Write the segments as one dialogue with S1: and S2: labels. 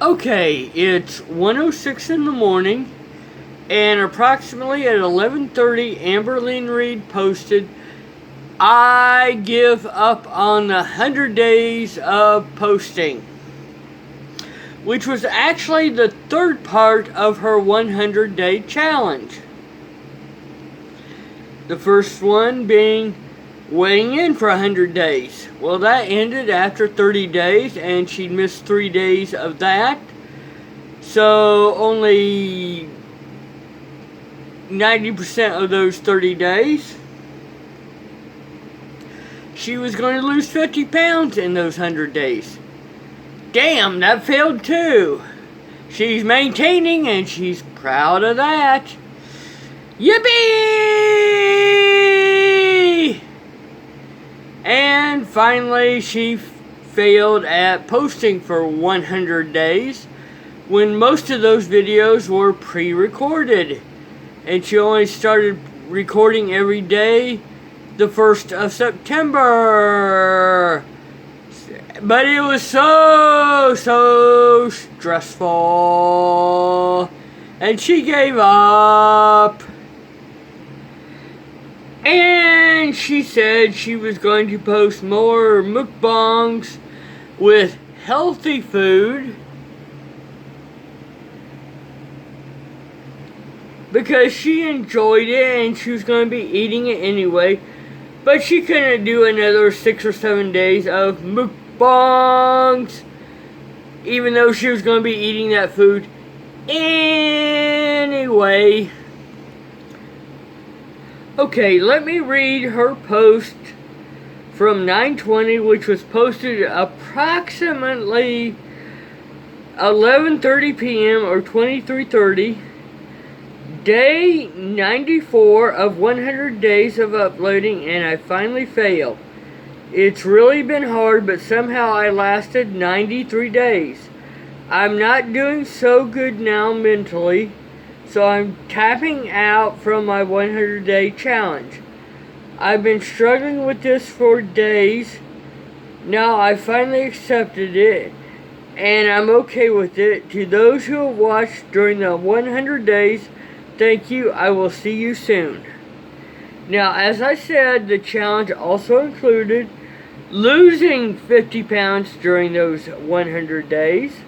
S1: Okay, it's 1:06 in the morning, and approximately at 11:30, Amberlynn Reid posted, "I give up on the 100 days of posting," which was actually the third part of her 100-day challenge. The first one being weighing in for 100 days. Well, that ended after 30 days, and she'd missed 3 days of that. So only 90% of those 30 days, she was going to lose 50 pounds in those 100 days. Damn, that failed too. She's maintaining, and she's proud of that. Yippee! And finally, she failed at posting for 100 days when most of those videos were pre-recorded. And she only started recording every day the 1st of September. But it was so stressful. And she gave up. And she said she was going to post more mukbangs with healthy food because she enjoyed it and she was going to be eating it anyway. But she couldn't do another 6 or 7 days of mukbangs, even though she was going to be eating that food anyway. Okay, let me read her post from 9:20, which was posted approximately 11:30 p.m. or 23:30. Day 94 of 100 days of uploading, and I finally failed. It's really been hard, but somehow I lasted 93 days. I'm not doing so good now mentally, so I'm tapping out from my 100-day challenge. I've been struggling with this for days. Now I finally accepted it, and I'm okay with it. To those who have watched during the 100 days, thank you. I will see you soon. Now, as I said, the challenge also included losing 50 pounds during those 100 days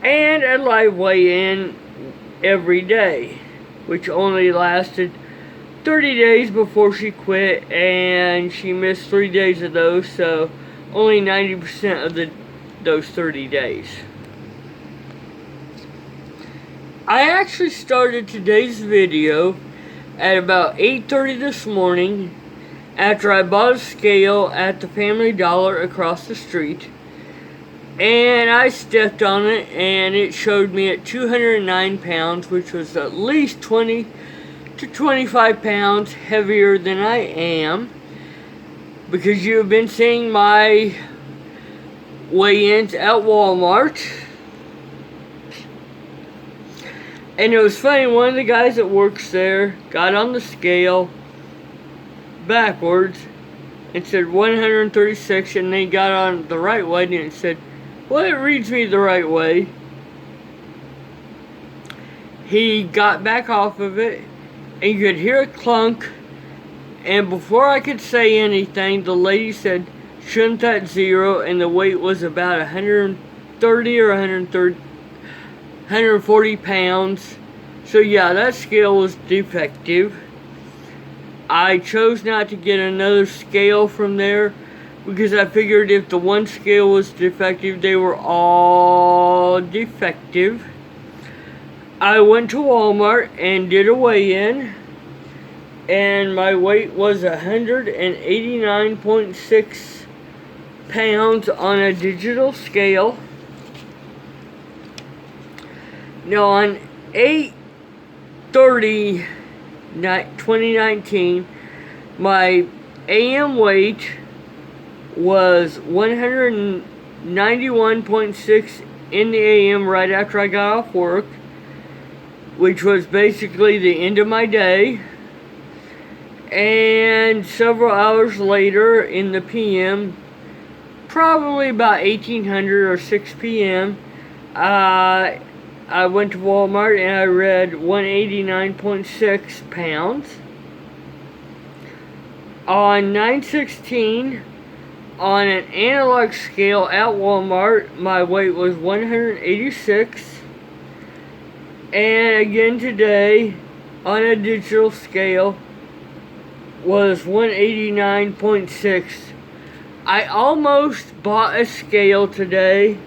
S1: and a live weigh-in every day, which only lasted 30 days before she quit, and she missed 3 days of those, so only 90% of those 30 days. I actually started today's video at about 8:30 this morning after I bought a scale at the Family Dollar across the street, and I stepped on it and it showed me at 209 pounds, which was at least 20 to 25 pounds heavier than I am, because you have been seeing my weigh-ins at Walmart. And it was funny, one of the guys that works there got on the scale backwards and said 136, and then he got on the right way and it said, well, it reads me the right way. He got back off of it, and you could hear a clunk, and before I could say anything, the lady said, shouldn't that zero? And the weight was about 130 or 140 pounds. So yeah, that scale was defective. I chose not to get another scale from there because I figured if the one scale was defective, they were all defective. I went to Walmart and did a weigh-in, and my weight was 189.6 pounds on a digital scale. Now on 8/30/2019, my AM weight was 191.6 in the AM right after I got off work, which was basically the end of my day. And several hours later in the PM, probably about 1800 or 6 p.m., I went to Walmart and I read 189.6 pounds. On 9/16, on an analog scale at Walmart, my weight was 186. And again today, on a digital scale, was 189.6. I almost bought a scale today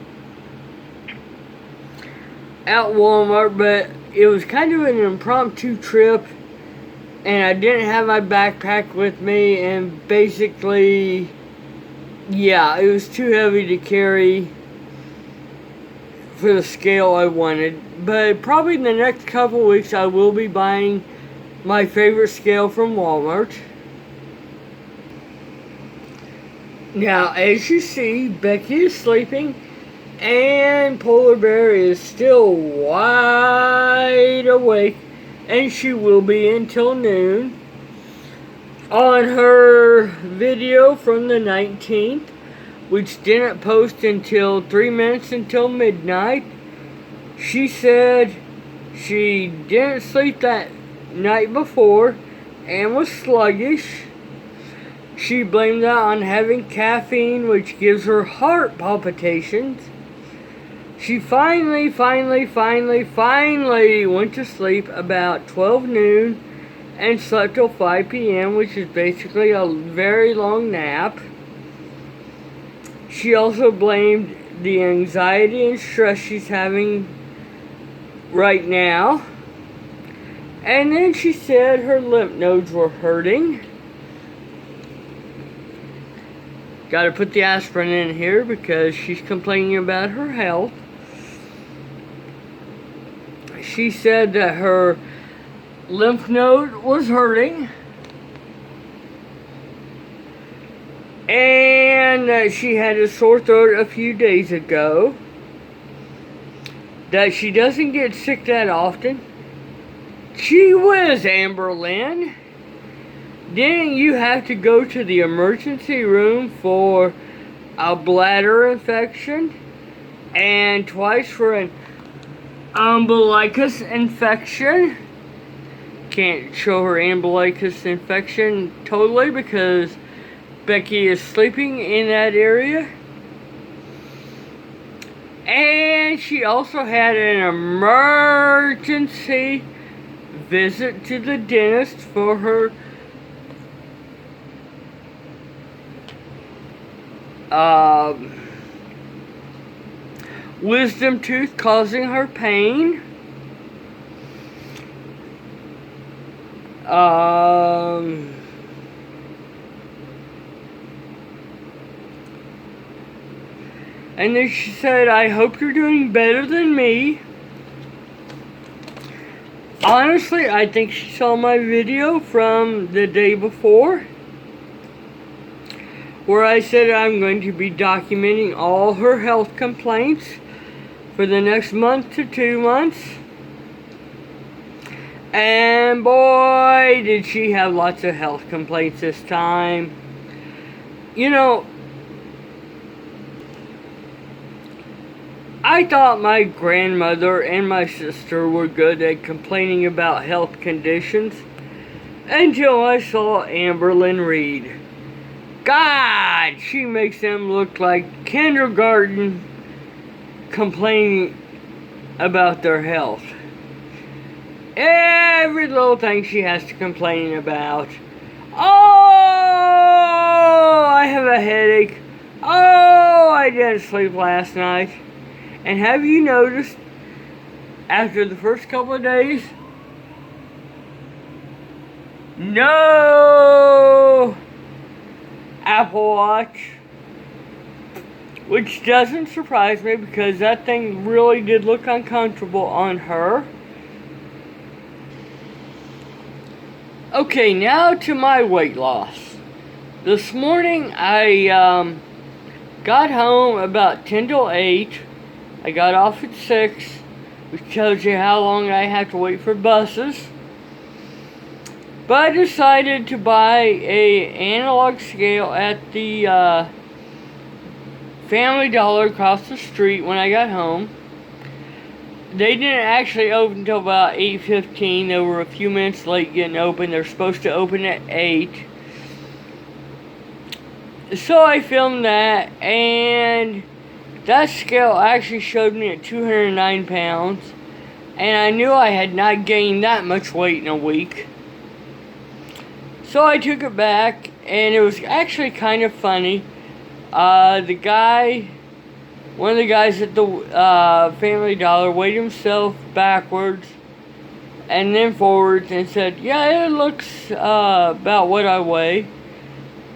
S1: at Walmart, but it was kind of an impromptu trip and I didn't have my backpack with me, and basically, yeah, it was too heavy to carry for the scale I wanted. But probably in the next couple weeks I will be buying my favorite scale from Walmart. Now, as you see, Becky is sleeping and Polar Bear is still wide awake, and she will be until noon. On her video from the 19th, which didn't post until 3 minutes until midnight, she said she didn't sleep that night before and was sluggish. She blamed that on having caffeine, which gives her heart palpitations. She finally went to sleep about 12 noon and slept till 5 p.m., which is basically a very long nap. She also blamed the anxiety and stress she's having right now. And then she said her lymph nodes were hurting. Got to put the aspirin in here because she's complaining about her health. She said that her lymph node was hurting and that she had a sore throat a few days ago, that she doesn't get sick that often. Gee whiz, Amberlynn, didn't you have to go to the emergency room for a bladder infection and twice for an umbilicus infection? Can't show her umbilicus infection totally because Becky is sleeping in that area. And she also had an emergency visit to the dentist for her wisdom tooth causing her pain. And then she said, I hope you're doing better than me. Honestly, I think she saw my video from the day before, where I said I'm going to be documenting all her health complaints for the next month to 2 months. And boy, did she have lots of health complaints this time. You know, I thought my grandmother and my sister were good at complaining about health conditions until I saw Amberlynn Reid. God, she makes them look like kindergarten complaining about their health. Every little thing she has to complain about. Oh, I have a headache. Oh, I didn't sleep last night. And have you noticed, after the first couple of days, no Apple Watch? Which doesn't surprise me because that thing really did look uncomfortable on her. Okay, now to my weight loss. This morning I got home about 10 till 8. I got off at 6, which tells you how long I have to wait for buses. But I decided to buy a analog scale at the Family Dollar across the street when I got home. They didn't actually open until about 8:15. They were a few minutes late getting open. They're supposed to open at 8. So I filmed that, and that scale actually showed me at 209 pounds. And I knew I had not gained that much weight in a week. So I took it back, and it was actually kind of funny. One of the guys at the Family Dollar weighed himself backwards and then forwards and said, yeah, it looks about what I weigh.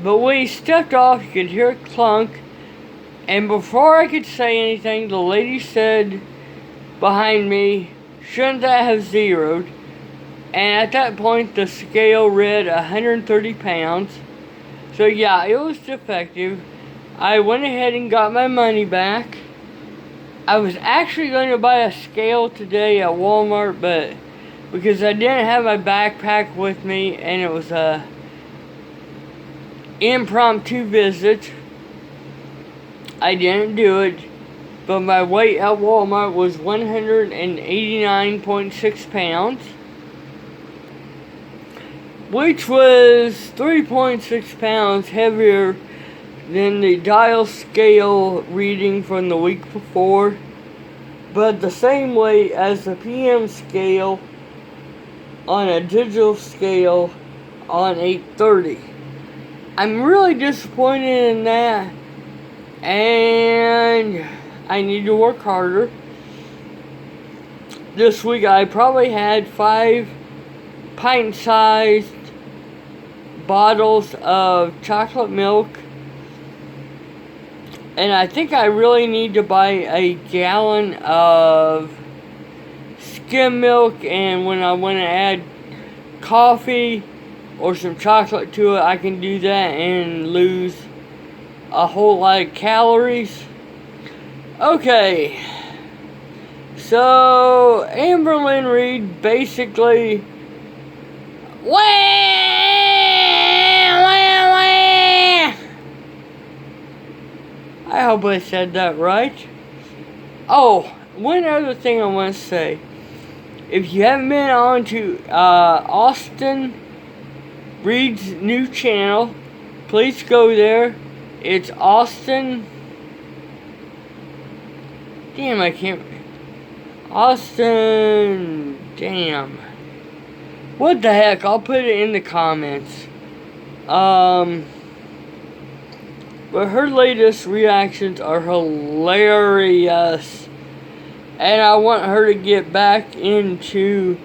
S1: But when he stepped off, you could hear it clunk. And before I could say anything, the lady said behind me, shouldn't that have zeroed? And at that point, the scale read 130 pounds. So yeah, it was defective. I went ahead and got my money back. I was actually going to buy a scale today at Walmart, but because I didn't have my backpack with me and it was a impromptu visit, I didn't do it. But my weight at Walmart was 189.6 pounds, which was 3.6 pounds heavier than the dial scale reading from the week before, but the same weight as the PM scale on a digital scale on 8:30. I'm really disappointed in that, and I need to work harder. This week I probably had 5 pint-sized bottles of chocolate milk. And I think I really need to buy a gallon of skim milk, and when I want to add coffee or some chocolate to it, I can do that and lose a whole lot of calories. Okay, so Amberlynn Reid basically I hope I said that right. Oh, one other thing I want to say. If you haven't been on to Austin Reid's new channel, please go there. It's Austin. Damn, I can't. Austin. Damn. What the heck? I'll put it in the comments. But her latest reactions are hilarious. And I want her to get back into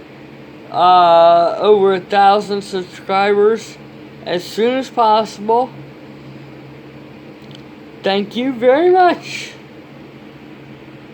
S1: over 1,000 subscribers as soon as possible. Thank you very much.